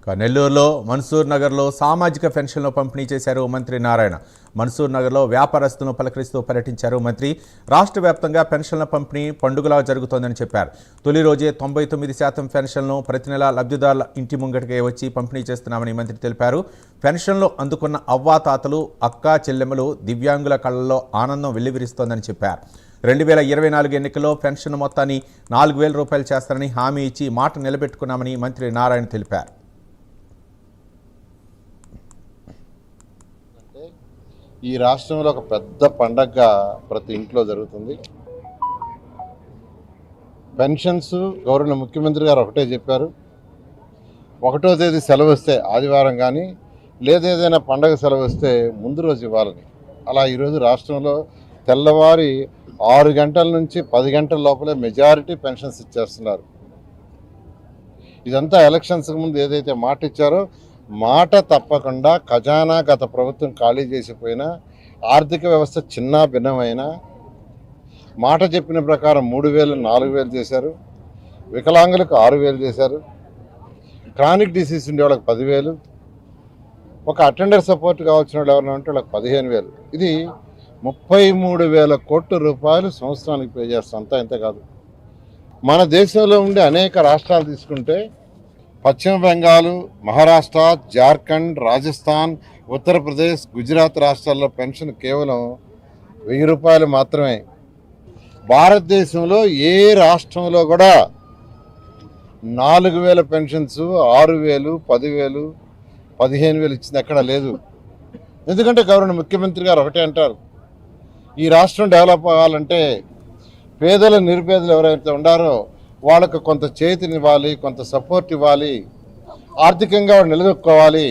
నెల్లూరులో మన్సూర్ నగర్లో సామాజిక పెన్షన్లు పంపిణీ చేశారు మంత్రి నారాయణ. మన్సూర్ నగర్లో వ్యాపారస్తులను పలకరిస్తూ పర్యటించారు మంత్రి. రాష్ట్ర వ్యాప్తంగా పెన్షన్ల పంపిణీ పండుగలా జరుగుతోందని చెప్పారు. తొలి రోజే 99% పెన్షన్లను ప్రతి నెల లబ్ధిదారుల ఇంటి ముంగటికే వచ్చి పంపిణీ చేస్తున్నామని మంత్రి తెలిపారు. పెన్షన్లు అందుకున్న అవ్వాతాతలు, అక్కా చెల్లెమ్మలు, దివ్యాంగుల కళ్ళల్లో ఆనందం వెల్లివిరుస్తోందని చెప్పారు. 2024 ఎన్నికల్లో పెన్షన్ మొత్తాన్ని 4,000 రూపాయలు చేస్తారని హామీ ఇచ్చి మాట నిలబెట్టుకున్నామని మంత్రి నారాయణ తెలిపారు. ఈ రాష్ట్రంలో ఒక పెద్ద పండగగా ప్రతి ఇంట్లో జరుగుతుంది. పెన్షన్స్ గౌరవ ముఖ్యమంత్రి గారు ఒకటే చెప్పారు, 1వ తేదీ సెలవు వస్తే ఆదివారం కానీ లేదేదైనా పండగ సెలవు వస్తే ముందు రోజు ఇవ్వాలని. అలా ఈరోజు రాష్ట్రంలో తెల్లవారి 6 గంటల నుంచి 10 గంటల లోపలే మెజారిటీ పెన్షన్స్ ఇచ్చేస్తున్నారు. ఇదంతా ఎలక్షన్స్కి ముందు ఏదైతే మాట ఇచ్చారో మాట తప్పకుండా ఖజానా గత ప్రభుత్వం ఖాళీ చేసిపోయినా, ఆర్థిక వ్యవస్థ చిన్న భిన్నమైనా మాట చెప్పిన ప్రకారం 3,000 4,000 చేశారు. వికలాంగులకు 6,000 చేశారు. క్రానిక్ డిసీజ్ ఉండే వాళ్ళకి 10,000, ఒక అటెండర్ సపోర్ట్ కావాల్సిన వాళ్ళు ఎవరైనా ఉంటే వాళ్ళకి 15,000. ఇది 33,000 కోట్ల రూపాయలు సంవత్సరానికి పే చేస్తాం. అంతా ఇంత కాదు. మన దేశంలో ఉండే అనేక రాష్ట్రాలు తీసుకుంటే పశ్చిమ బెంగాల్, మహారాష్ట్ర, జార్ఖండ్, రాజస్థాన్, ఉత్తరప్రదేశ్, గుజరాత్ రాష్ట్రాల్లో పెన్షన్ కేవలం 1,000 రూపాయలు మాత్రమే. భారతదేశంలో ఏ రాష్ట్రంలో కూడా 4,000 పెన్షన్స్, 6,000, 10,000, 15,000 ఇచ్చింది ఎక్కడ లేదు. ఎందుకంటే గవర్నర్ ముఖ్యమంత్రి గారు ఒకటే అంటారు, ఈ రాష్ట్రం డెవలప్ అవ్వాలంటే పేదలు, నిరుపేదలు ఎవరైతే ఉండారో వాళ్ళకు కొంత చేతినివ్వాలి, కొంత సపోర్ట్ ఇవ్వాలి, ఆర్థికంగా నిలదొక్కోవాలి.